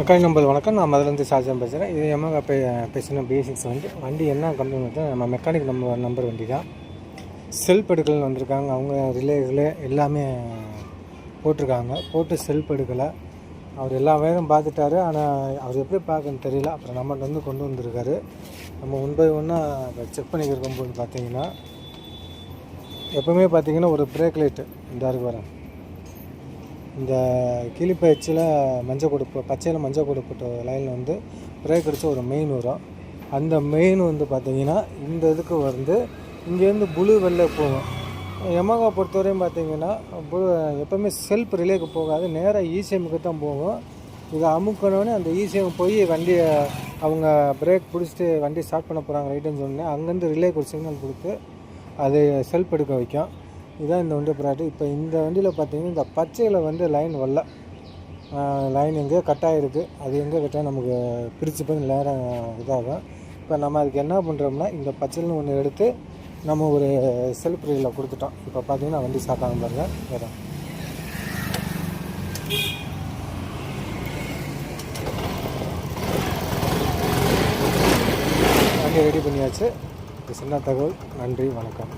மக்கள் நம்பர் வணக்கம். நான் மதுலேருந்து ஷாஜான் பேசுகிறேன். இது எமகா பேசின பேசிக்ஸ் வண்டி என்ன கம்பெனி வந்து நம்ம மெக்கானிக் நம்பர் வண்டி தான். செல்ஃப் எடுக்கலன்னு வந்திருக்காங்க. அவங்க ரிலே எல்லாமே போட்டிருக்காங்க. போட்டு செல்ஃப் எடுக்கலை. அவர் எல்லா வேலையும் பார்த்துட்டாரு. ஆனால் அவர் எப்படி பார்க்கன்னு தெரியல. அப்புறம் நம்மகிட்ட வந்து கொண்டு வந்திருக்காரு. நம்ம ஒன் பை ஒன்னாக செக் பண்ணிக்கிறக்கும் போது பார்த்தீங்கன்னா, எப்போவுமே பார்த்தீங்கன்னா ஒரு பிரேக் லைட்டு இந்த இருக்கு வரேன். இந்த கிளிப்பயிற்சியில் மஞ்சள் கொடுப்பு பச்சையில் மஞ்சள் கொடுப்பட்ட லைனில் வந்து பிரேக் அடித்து ஒரு மெயின் வரும். அந்த மெயின் வந்து பார்த்திங்கன்னா இந்த இதுக்கு வந்து இங்கேருந்து புளு வெளில போகும். எமகா பொறுத்தவரையும் பார்த்திங்கன்னா எப்போவுமே செல்ஃப் ரிலேக்கு போகாது, நேராக இசிஎம்முக்கு தான் போகும். இதை அமுக்கணுன்னே அந்த இசிஎம் போய் வண்டியை அவங்க பிரேக் பிடிச்சிட்டு வண்டி ஸ்டார்ட் பண்ண போகிறாங்க ரைட்டுன்னு சொன்னேன். அங்கேருந்து ரிலேக்கு ஒரு சிக்னல் கொடுத்து அது செல்ஃப் எடுக்க வைக்கும். இதுதான் இந்த வண்டி ப்ராடக்ட். இப்போ இந்த வண்டியில் பார்த்தீங்கன்னா இந்த பச்சையில் வந்து லைன் வரல. லைன் எங்கேயோ கட்டாகிருக்கு. அது எங்கே கட்டாக நமக்கு பிரித்து போய் நேரம் இதாகும். இப்போ நம்ம அதுக்கு என்ன பண்ணுறோம்னா, இந்த பச்சைன்னு ஒன்று எடுத்து நம்ம ஒரு செல்ஃப் ரீலில் கொடுத்துட்டோம். இப்போ பார்த்தீங்கன்னா வண்டி ஸ்டார்ட் ஆகும் பாருங்க. வேறு வண்டி ரெடி பண்ணியாச்சு. சின்ன தகவல். நன்றி, வணக்கம்.